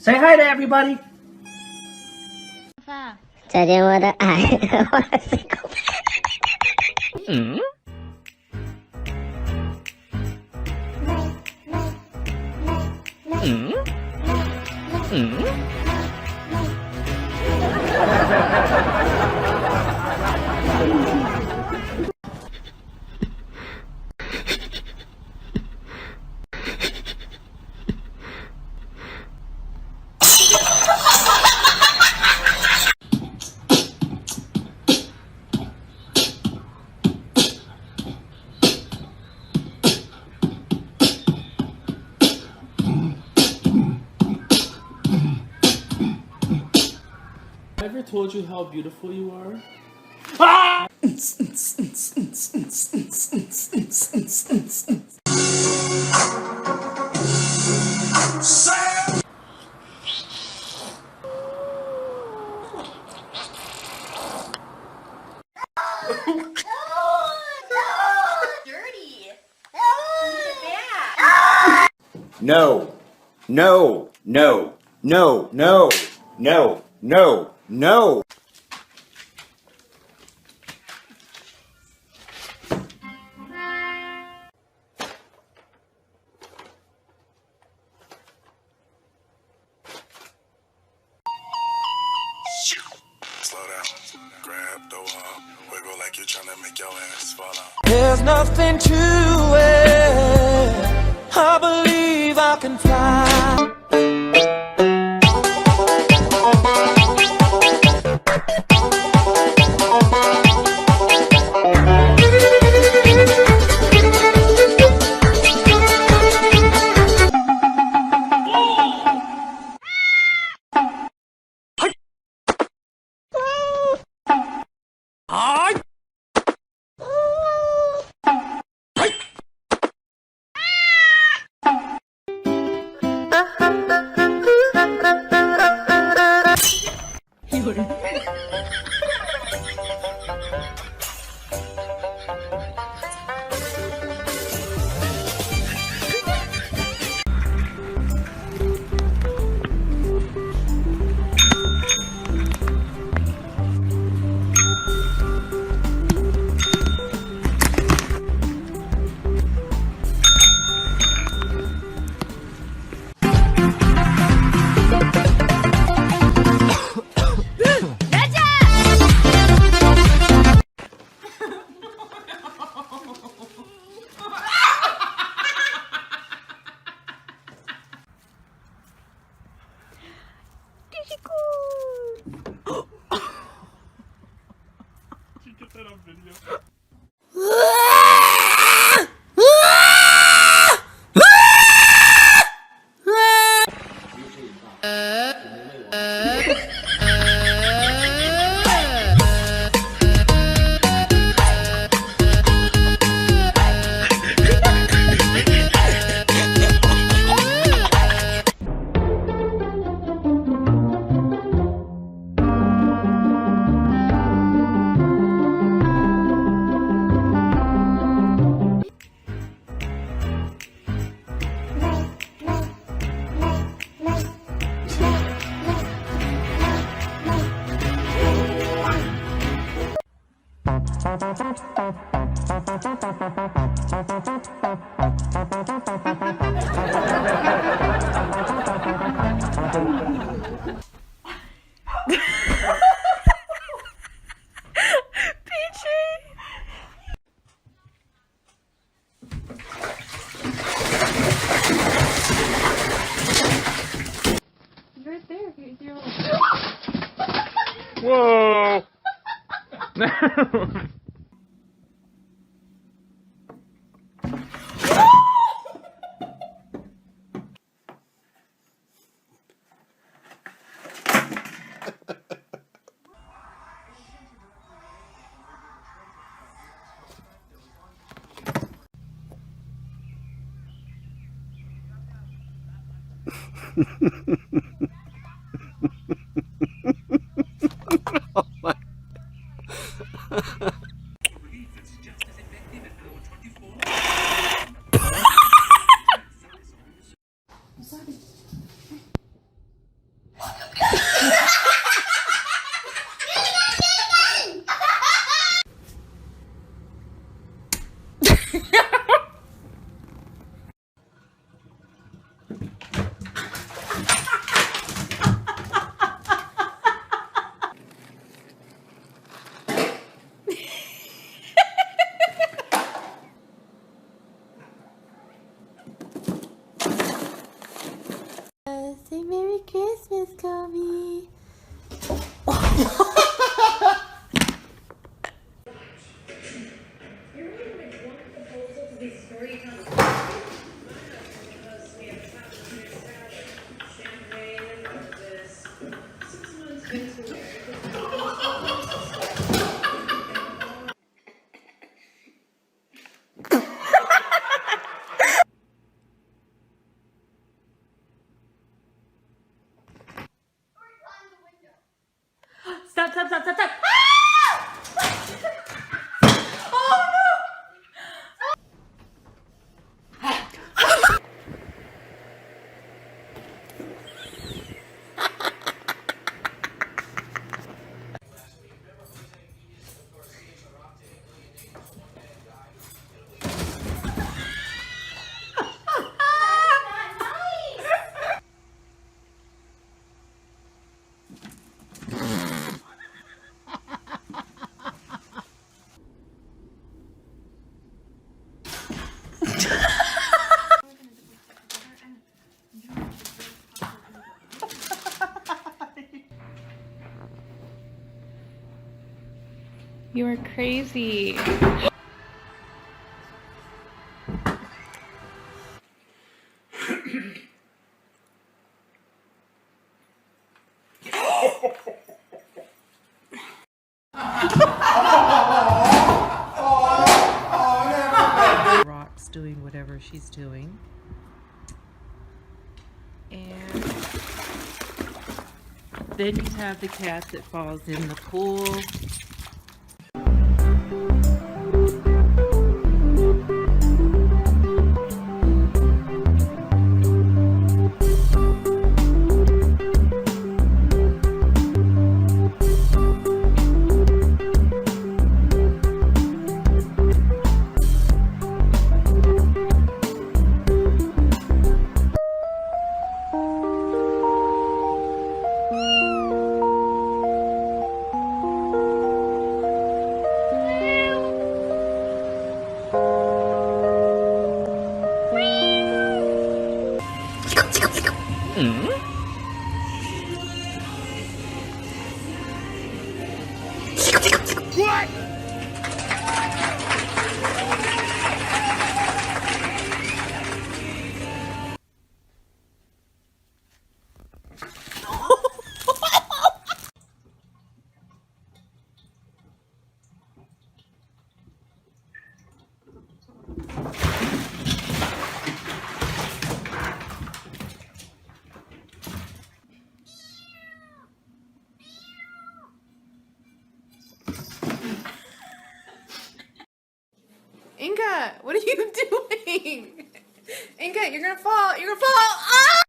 Say hi to everybody. 再见我的爱，我的心口。I ever told you how beautiful you are? Ah! Dirty. No, no, no, no, no, no, no, no. Slow down, grab the wall, wiggle like you're trying to make your ass fall out. There's nothing to it. I believe I can fly. Did you get that on video? Right there. You're Whoa! Say Merry Christmas, Kobe. Stop, stop, stop, stop, stop. You are crazy. Rock's doing whatever she's doing. And then you have the cat that falls in the pool. Inga, what are you doing? Inga, you're gonna fall. You're gonna fall. Ah!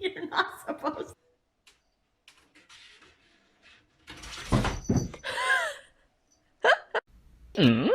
You're not supposed to.